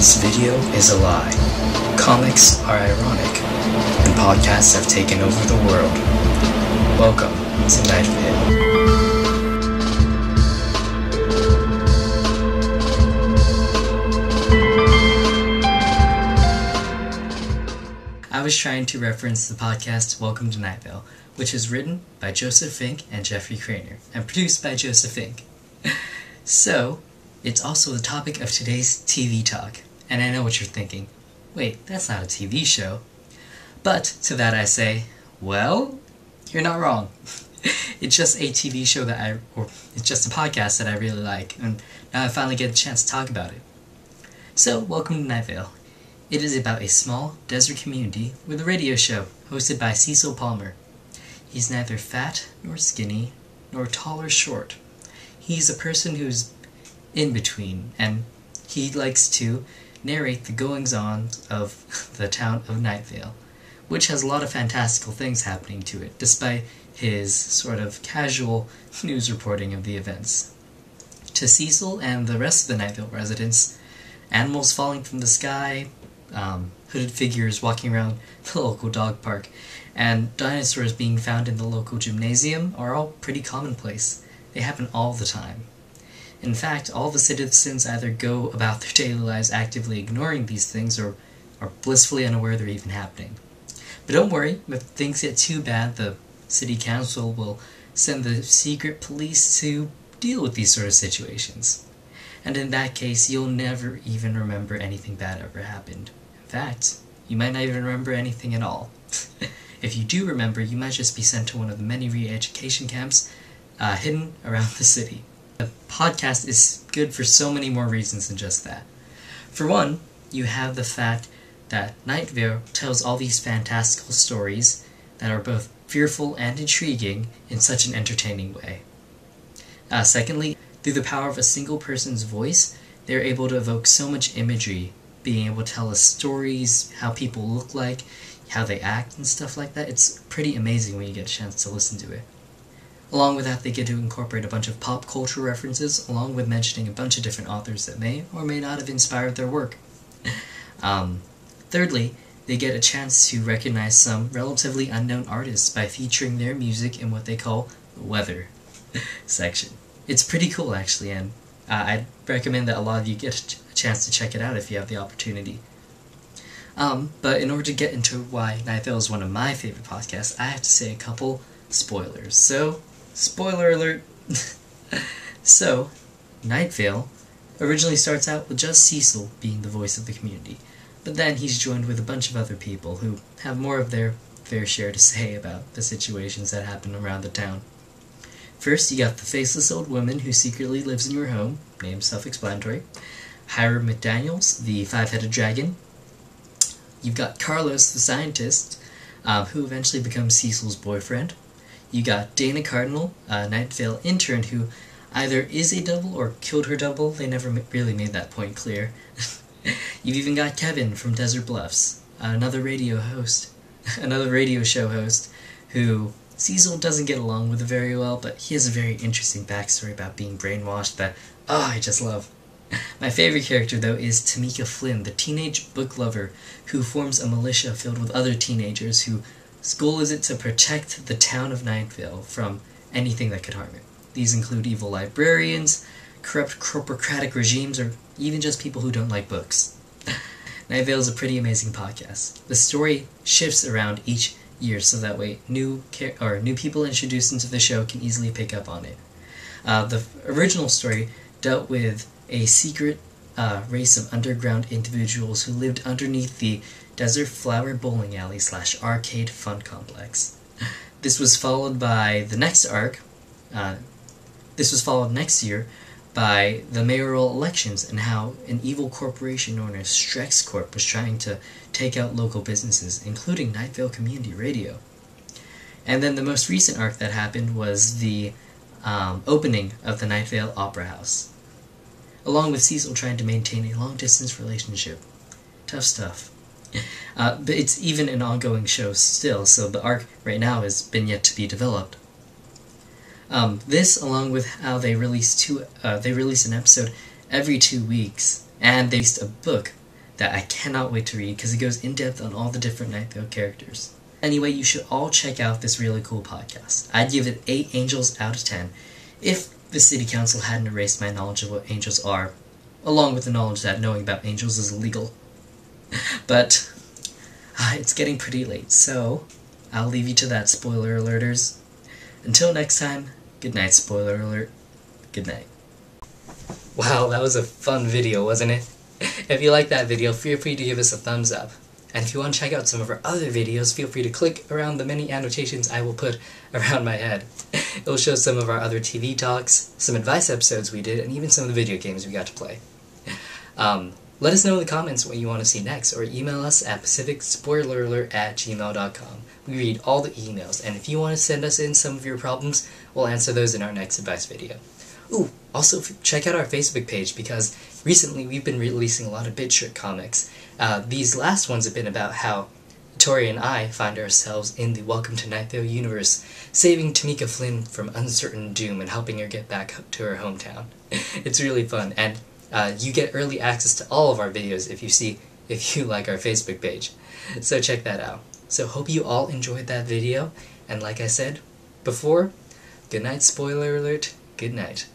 This video is a lie. Comics are ironic, and podcasts have taken over the world. Welcome to Night Vale. I was trying to reference the podcast Welcome to Night Vale, which is written by Joseph Fink and Jeffrey Craner, and produced by Joseph Fink. So, it's also the topic of today's TV talk, and I know what you're thinking. Wait, that's not a TV show. But to that I say, well, you're not wrong. It's just a TV show it's just a podcast that I really like, and now I finally get a chance to talk about it. So, welcome to Night Vale. It is about a small desert community with a radio show hosted by Cecil Palmer. He's neither fat nor skinny, nor tall or short. He's a person who's in between, and he likes to narrate the goings-on of the town of Night Vale, which has a lot of fantastical things happening to it, despite his sort of casual news reporting of the events. To Cecil and the rest of the Night Vale residents, animals falling from the sky, hooded figures walking around the local dog park, and dinosaurs being found in the local gymnasium are all pretty commonplace. They happen all the time. In fact, all the citizens either go about their daily lives actively ignoring these things or are blissfully unaware they're even happening. But don't worry, if things get too bad, the city council will send the secret police to deal with these sort of situations. And in that case, you'll never even remember anything bad ever happened. In fact, you might not even remember anything at all. If you do remember, you might just be sent to one of the many re-education camps hidden around the city. The podcast is good for so many more reasons than just that. For one, you have the fact that Night Vale tells all these fantastical stories that are both fearful and intriguing in such an entertaining way. Secondly, through the power of a single person's voice, they're able to evoke so much imagery, being able to tell us stories, how people look like, how they act and stuff like that. It's pretty amazing when you get a chance to listen to it. Along with that, they get to incorporate a bunch of pop culture references, along with mentioning a bunch of different authors that may or may not have inspired their work. Thirdly, they get a chance to recognize some relatively unknown artists by featuring their music in what they call the weather section. It's pretty cool, actually, and I'd recommend that a lot of you get a chance to check it out if you have the opportunity. But in order to get into why Night Vale is one of my favorite podcasts, I have to say a couple spoilers. So, spoiler alert! So, Night Vale originally starts out with just Cecil being the voice of the community, but then he's joined with a bunch of other people who have more of their fair share to say about the situations that happen around the town. First, you got the faceless old woman who secretly lives in your home, named self-explanatory, Hiram McDaniels, the five-headed dragon. You've got Carlos, the scientist, who eventually becomes Cecil's boyfriend. You got Dana Cardinal, a Night Vale intern who either is a double or killed her double. They never really made that point clear. You've even got Kevin from Desert Bluffs, another radio show host, who Cecil doesn't get along with very well, but he has a very interesting backstory about being brainwashed that, I just love. My favorite character, though, is Tamika Flynn, the teenage book lover who forms a militia filled with other teenagers whose goal is it to protect the town of Night Vale from anything that could harm it. These include evil librarians, corrupt corporocratic regimes, or even just people who don't like books. Night Vale is a pretty amazing podcast. The story shifts around each year so that way new people introduced into the show can easily pick up on it. The original story dealt with a secret race of underground individuals who lived underneath the Desert Flower Bowling Alley / Arcade Fun Complex. This was followed by the next arc. This was followed next year by the mayoral elections and how an evil corporation known as Strex Corp was trying to take out local businesses, including Night Vale Community Radio. And then the most recent arc that happened was the opening of the Night Vale Opera House, along with Cecil trying to maintain a long-distance relationship. Tough stuff. But it's even an ongoing show still, so the arc right now has been yet to be developed. This, along with how they release an episode every 2 weeks, and they released a book that I cannot wait to read because it goes in depth on all the different Night Vale characters. Anyway, you should all check out this really cool podcast. I'd give it 8 angels out of 10 if the city council hadn't erased my knowledge of what angels are, along with the knowledge that knowing about angels is illegal. But it's getting pretty late, so I'll leave you to that, spoiler alerters. Until next time, good night, spoiler alert. Good night. Wow, that was a fun video, wasn't it? If you liked that video, feel free to give us a thumbs up. And if you want to check out some of our other videos, feel free to click around the many annotations I will put around my head. It will show some of our other TV talks, some advice episodes we did, and even some of the video games we got to play. Let us know in the comments what you want to see next, or email us at pacificspoileralert@gmail.com. We read all the emails, and if you want to send us in some of your problems, we'll answer those in our next advice video. Ooh, also check out our Facebook page, because recently we've been releasing a lot of BitShirt comics. These last ones have been about how Tori and I find ourselves in the Welcome to Night Vale universe, saving Tamika Flynn from uncertain doom and helping her get back to her hometown. It's really fun, and you get early access to all of our videos if you like our Facebook page. So check that out. So hope you all enjoyed that video, and like I said before, good night, spoiler alert, good night.